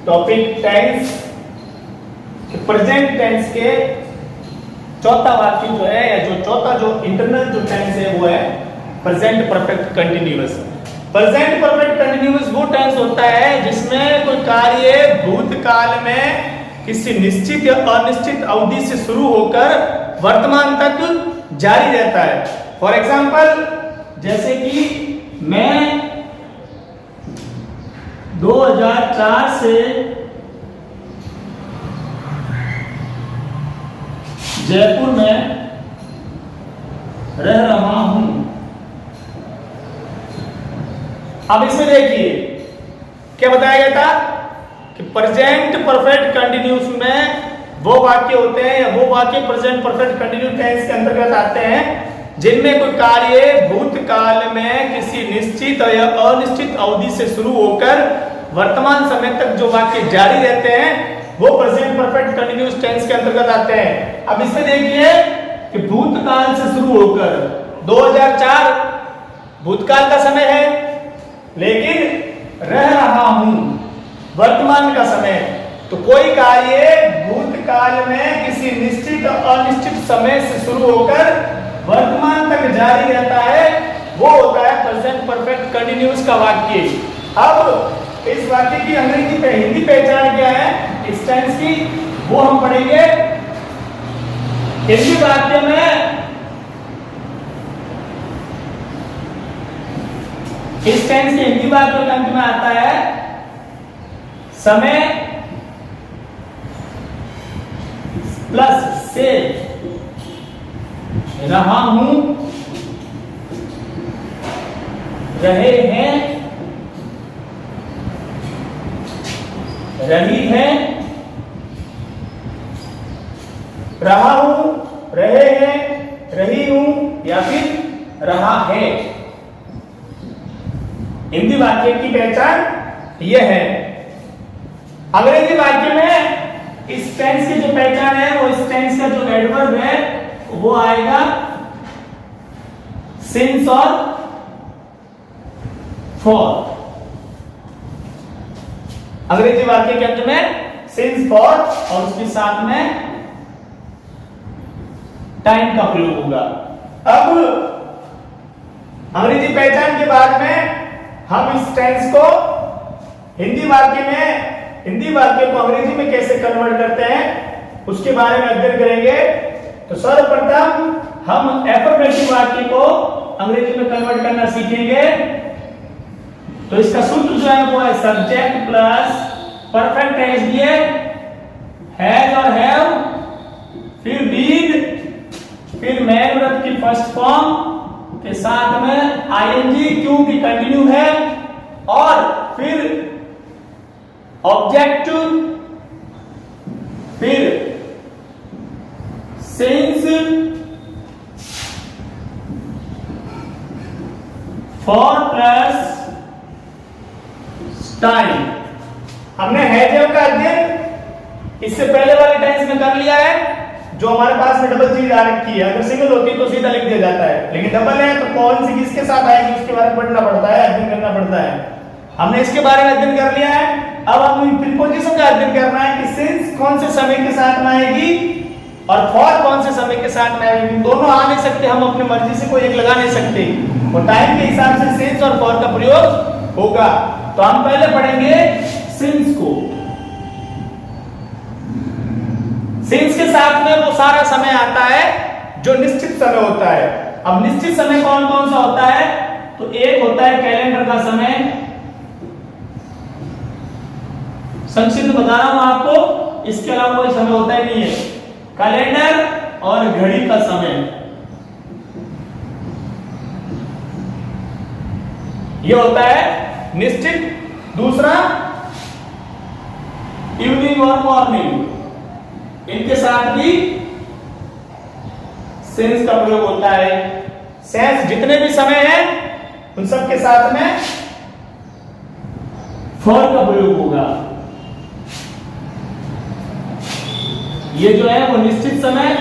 Topic tense, present tense के चौथा वाक्य जो है या जो चौथा जो इंटरनल जो टेंस है वो है present perfect continuous. Present perfect continuous वो टेंस होता है जिसमें कोई कार्य भूतकाल में किसी निश्चित या अनिश्चित अवधि से शुरू होकर वर्तमान तक जारी रहता है। फॉर एग्जाम्पल, जैसे कि मैं 2004 से जयपुर में रह रहा हूं। अब इसमें देखिए क्या बताया गया था कि प्रेजेंट परफेक्ट कंटिन्यूअस में वो वाक्य होते हैं या वो वाक्य प्रेजेंट परफेक्ट कंटिन्यूअस टेंस के अंतर्गत आते हैं जिनमें कोई कार्य भूतकाल में किसी निश्चित या अनिश्चित अवधि से शुरू होकर वर्तमान समय तक जो वाक्य जारी रहते हैं वो प्रेजेंट परफेक्ट कंटिन्यूअस टेंस के अंतर्गत आते हैं। अब इसमें देखिए कि भूतकाल से शुरू होकर 2004 भूतकाल का समय है, लेकिन रह रहा हूं वर्तमान का समय। तो कोई कार्य भूतकाल में किसी निश्चित और अनिश्चित समय से शुरू होकर वर्तमान तक जारी रहता है वो होता है प्रेजेंट परफेक्ट कंटिन्यूअस का वाक्य। अब इस वाक्य की अंग्रेजी पे हिंदी पहचान क्या है इस टेंस की, वो हम पढ़ेंगे। हिंदी वाक्य में इस टेंस के हिंदी वाक्य के अंत में आता है समय प्लस से रहा हूं, रहे हैं, रही है, रहा हूं, रहे हैं, रही हूं या फिर रहा है। हिंदी वाक्य की पहचान यह है। अंग्रेजी वाक्य में इस टेंस की जो पहचान है वो इस टेंस का जो एडवर्ब है वो आएगा सिंस और फॉर। अंग्रेजी वाक्य के अंत में सिंस फॉर और उसके साथ में टाइम का प्रयोग होगा। अब अंग्रेजी पहचान के बाद में हम इस टेंस को हिंदी वाक्य को अंग्रेजी में कैसे कन्वर्ट करते हैं उसके बारे में अध्ययन करेंगे। तो सर्वप्रथम हम एफर्मेटिव वाक्य को अंग्रेजी में कन्वर्ट करना सीखेंगे। तो इसका सूत्र जो है वो है सब्जेक्ट प्लस परफेक्ट टेंस दिए हैज और हैव, फिर बीन, फिर मैन वर्ब की फर्स्ट फॉर्म के साथ में आईएनजी क्योंकि कंटिन्यू है, और फिर ऑब्जेक्ट, फिर सिंस, फॉर प्लस टाइम। हमने हैव का अध्ययन इससे पहले वाले टेंस में कर लिया है। जो हमारे पास में डबल चीज आ रखी है, अगर सिंगल होती तो सीधा लिख दिया जाता है, लेकिन डबल है तो कौन सी किसके साथ आएगी उसके बारे में पढ़ना पड़ता है, अध्ययन करना पड़ता है। हमने इसके बारे में अध्ययन कर लिया है। अब हमें प्रीपोजिशन का अध्ययन करना है कि सिंस कौन से समय के साथ में आएगी और फॉर कौन से समय के साथ में आएगी। दोनों आ नहीं सकते, हम अपनी मर्जी से कोई एक लगा नहीं सकते, और टाइम के हिसाब से सिंस और फॉर का प्रयोग होगा। तो हम पहले पढ़ेंगे सिंस को। सिंस के साथ में वो सारा समय आता है जो निश्चित समय होता है। अब निश्चित समय कौन कौन सा होता है, तो एक होता है कैलेंडर का समय, संक्षिप्त बता रहा हूं आपको, इसके अलावा कोई समय होता ही नहीं है। कैलेंडर और घड़ी का समय, ये होता है निश्चित। दूसरा इवनिंग और मॉर्निंग, इनके साथ भी सिंस का प्रयोग होता है। सेंस जितने भी समय हैं उन सब के साथ में फॉर का प्रयोग होगा। ये जो है वो निश्चित समय,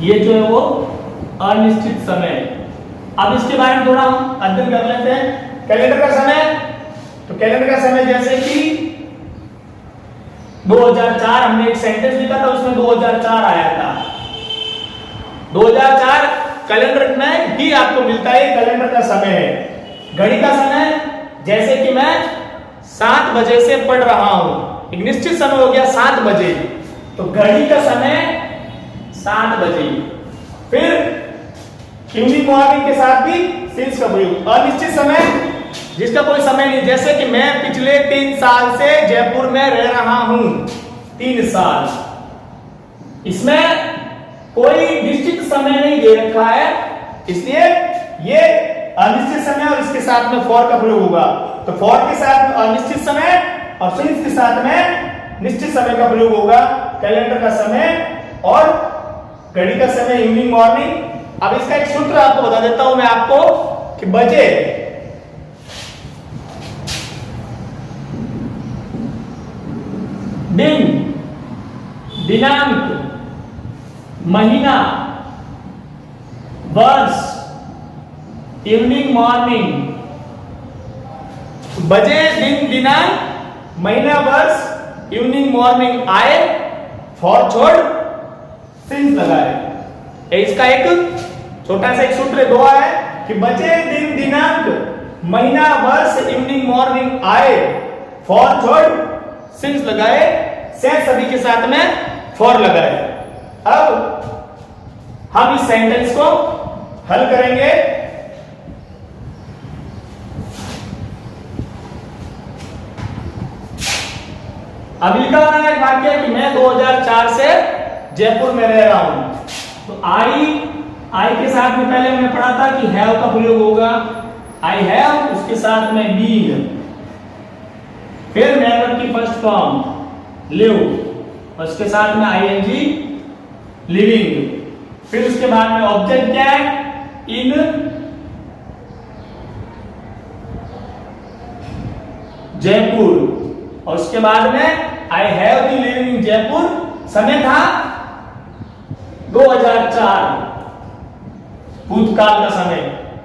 ये जो है वो अनिश्चित समय। अब इसके बारे में थोड़ा हम अध्ययन कर लेते हैं। कैलेंडर का समय, तो कैलेंडर का समय जैसे कि 2004, हमने एक सेंटेंस लिखा था उसमें 2004 आया था। 2004 कैलेंडर में ही आपको मिलता है, कैलेंडर का समय है। घड़ी का समय जैसे कि मैं 7 बजे से पढ़ रहा हूं, एक निश्चित समय हो गया 7 बजे, तो घड़ी का समय 7 बजे। फिर इवनिंग मॉर्निंग के साथ भी सिंस का प्रयोग। अनिश्चित समय जिसका कोई समय नहीं, जैसे कि मैं पिछले 3 साल से जयपुर में रह रहा हूं, 3 साल, इसमें कोई निश्चित समय नहीं दे रखा है, इसलिए ये अनिश्चित समय और इसके साथ में फॉर का प्रयोग होगा। तो फॉर के साथ अनिश्चित समय और सिंस के साथ में निश्चित समय का प्रयोग होगा। कैलेंडर का समय और घड़ी का समय इवनिंग मॉर्निंग। अब इसका एक सूत्र आपको बता देता हूं मैं आपको कि बजे दिन, दिनांक, महीना, वर्ष, इवनिंग मॉर्निंग। बजे दिन दिनांक महीना वर्ष इवनिंग मॉर्निंग आए, फॉर छोड़ सिंस लगाए। इसका एक छोटा सा एक सूत्र दो है कि बजे दिन दिनांक महीना वर्ष इवनिंग मॉर्निंग आए, फॉर छोड़ सिंस लगाए, से सभी के साथ में फॉर लगाए। अब हम इस सेंटेंस को हल करेंगे। अब लिखा हुआ है वाक्य कि मैं 2004 से जयपुर में रह रहा हूं, तो आई के साथ में पहले हमने पढ़ा था कि हैव का प्रयोग होगा। आई हैव, उसके साथ में बीइंग, फिर नेवर की फर्स्ट फॉर्म लिव, उसके साथ में आईएनजी लिविंग, फिर उसके बाद में ऑब्जेक्ट क्या है, इन, जयपुर, और उसके बाद में I have been living in Jaipur. समय था 2004, भूतकाल का समय।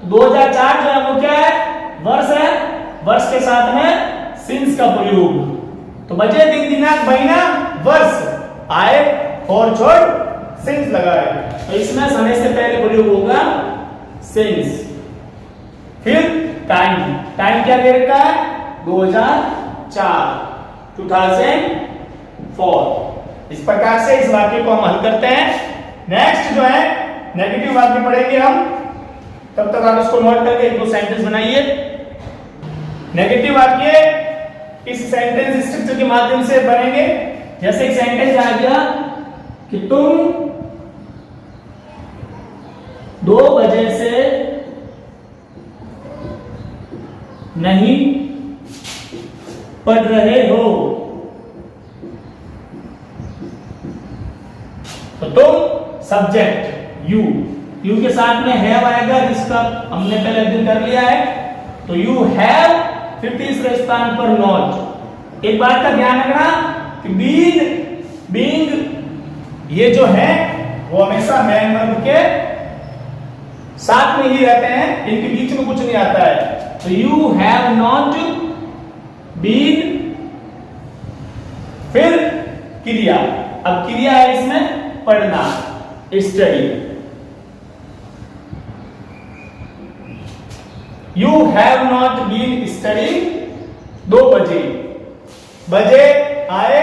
2004 जो है वो क्या है, वर्ष है, वर्ष के साथ में सिंस का प्रयोग। तो बजे दिन दिनांक महीना वर्ष आए और छोड़ सिंस लगाए, तो इसमें समय से पहले प्रयोग होगा सिंस। फिर टाइम, टाइम क्या दे रखा है, 2004, 2004। इस प्रकार से इस वाक्य को हम हल करते हैं। नेक्स्ट जो है नेगेटिव वाक्य पढ़ेंगे हम, तब तक आप इसको नोट करके एक दो सेंटेंस बनाइए। नेगेटिव वाक्य इस सेंटेंस स्ट्रक्चर के माध्यम से बनेंगे। जैसे एक सेंटेंस आ गया कि तुम 2 बजे से नहीं पढ़ रहे हो, तो तुम सब्जेक्ट यू, यू के साथ में हैव आएगा, जिसका हमने पहले अध्ययन कर लिया है। तो यू हैव, फिर तीसरे स्थान पर नॉट। एक बात का ध्यान रखना कि बीइंग ये जो है वो हमेशा मैन वर्ब के साथ में ही रहते हैं, इनके बीच में कुछ नहीं आता है। तो यू हैव नॉट बीन, फिर क्रिया। अब क्रिया है इसमें पढ़ना, study. You have not been study 2 बजे, बजे आए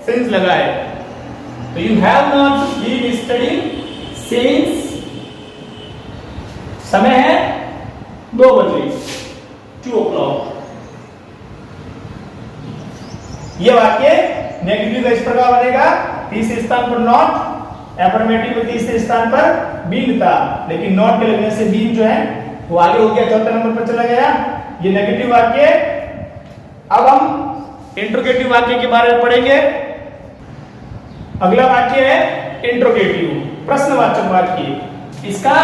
सिंस लगाए, तो you have not been study since, समय है 2 बजे, 2 o'clock। ये वाक्य नेगेटिव का इस प्रकार बनेगा, तीसरे स्थान पर नॉट, एफर्मेटिव में तीसरे स्थान पर बीन था, लेकिन नॉट के लगने से बीन जो है वो आगे हो गया, चौथे नंबर पर चला गया। ये नेगेटिव वाक्य। अब हम इंट्रोगेटिव वाक्य के बारे में पढ़ेंगे। अगला वाक्य है इंट्रोगेटिव, प्रश्नवाचक वाक्य। इसका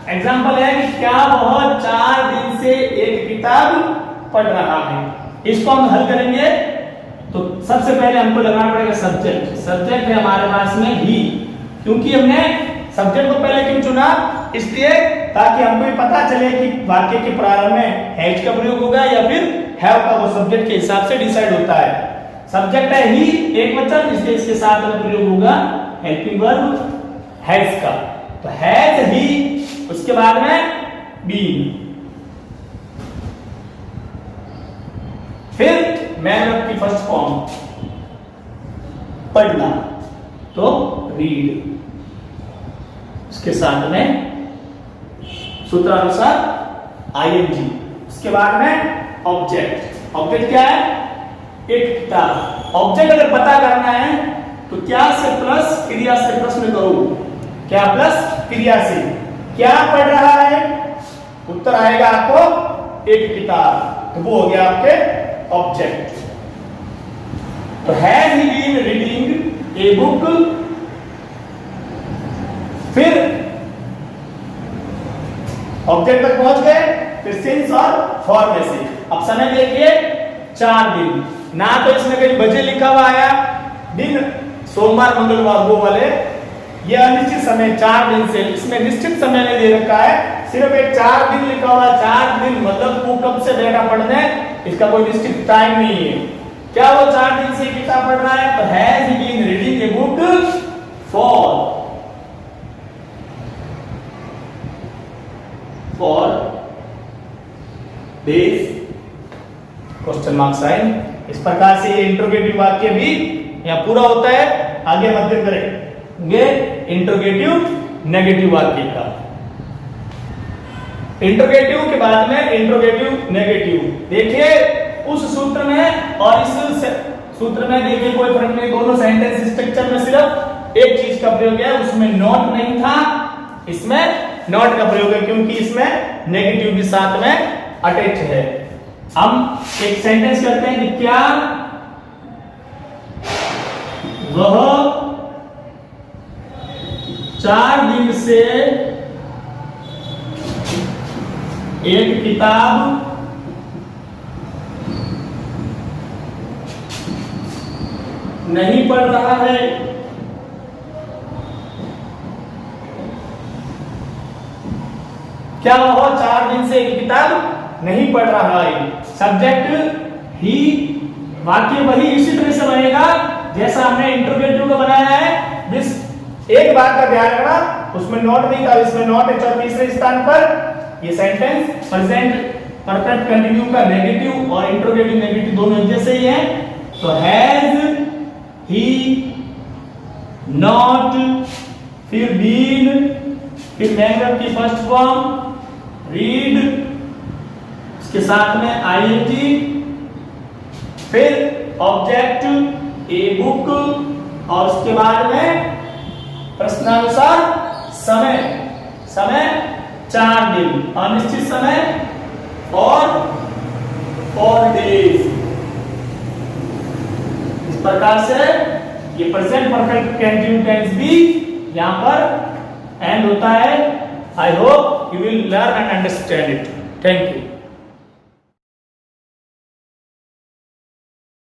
एग्जाम्पल है कि क्या वह 4 दिन से एक किताब पढ़ रहा है। इसको हम हल करेंगे। तो सबसे पहले हमको लगाना पड़ेगा सब्जेक्ट। सब्जेक्ट है हमारे पास में ही, क्योंकि हमने सब्जेक्ट को पहले क्यों चुना, इसलिए ताकि हमको ये पता चले कि वाक्य के प्रारंभ में हैज का प्रयोग होगा या फिर हैव का, वो सब्जेक्ट के हिसाब से डिसाइड होता है। सब्जेक्ट है ही एक वचन, इसलिए इसके साथ में प्रयोग होगा हेल्पिंग वर्ब हैज का। तो हैज ही, उसके बाद में बीन, फिर मैन वर्ब की फर्स्ट फॉर्म पढ़ना, तो रीड, उसके साथ में सूत्रानुसार आईएनजी, उसके बाद में ऑब्जेक्ट। ऑब्जेक्ट क्या है? एक किताब। ऑब्जेक्ट अगर पता करना है तो क्या से प्लस क्रिया से प्रश्न करो, क्या प्लस क्रिया से, क्या पढ़ रहा है, उत्तर आएगा आपको एक किताब, तो वो हो गया आपके ऑब्जेक्ट। तो has he been reading a book, फिर ऑब्जेक्ट तक पहुंच गए, फिर सिंस और फॉर में से। अब समय देखिए 4 दिन, ना तो इसमें कहीं बजे लिखा हुआ आया, दिन सोमवार मंगलवार वो वाले, ये अनिश्चित समय 4 दिन से, इसमें निश्चित समय नहीं दे रखा है, सिर्फ एक 4 दिन लिखा हुआ है। 4 दिन मतलब वो कब से बैठा पढ़ने, इसका कोई निश्चित टाइम नहीं है। क्या वो 4 दिन से किताब पढ़ रहा है? तो has he been reading a book for days, question mark sign. इस प्रकार से ये इंट्रोगेटिव वाक्य भी यहां पूरा होता है। आगे मध्यम करेंगे इंट्रोगेटिव नेगेटिव वाक्य का। इंट्रोगेटिव के बाद में इंट्रोगेटिव नेगेटिव, देखिए उस सूत्र में और इस सूत्र में देखिए कोई फर्क नहीं, दोनों सेंटेंस स्ट्रक्चर में सिर्फ एक चीज का प्रयोग है, उसमें नॉट नहीं था, इसमें नॉट का प्रयोग है, क्योंकि इसमें नेगेटिव भी साथ में अटैच है। हम एक सेंटेंस करते हैं कि क्या वह 4 दिन से एक किताब नहीं पढ़ रहा है? क्या वह 4 दिन से एक किताब नहीं पढ़ रहा है? सब्जेक्ट ही, वाक्य वही इसी तरह से बनेगा जैसा हमने इंट्रोगेटिव को बनाया है। दिस एक बात का ध्यान रखना, उसमें नॉट नहीं था, इसमें नॉट है। और तीसरे स्थान पर ये सेंटेंस प्रेजेंट परफेक्ट कंटिन्यू का नेगेटिव और इंट्रोगेटिव नेगेटिव दोनों एक जैसे ही हैं। तो हैज ही नॉट, फिर बीन, फिर मैन वर्ब की फर्स्ट फॉर्म रीड, इसके साथ में आईएनजी, फिर ऑब्जेक्ट ए बुक, और उसके बाद में प्रश्नानुसार समय। समय 4 दिन, अनिश्चित समय और 4 डेज। इस प्रकार से ये प्रेजेंट परफेक्ट कंटिन्यू टेंस भी यहां पर एंड होता है। I hope you will learn and understand it. Thank you.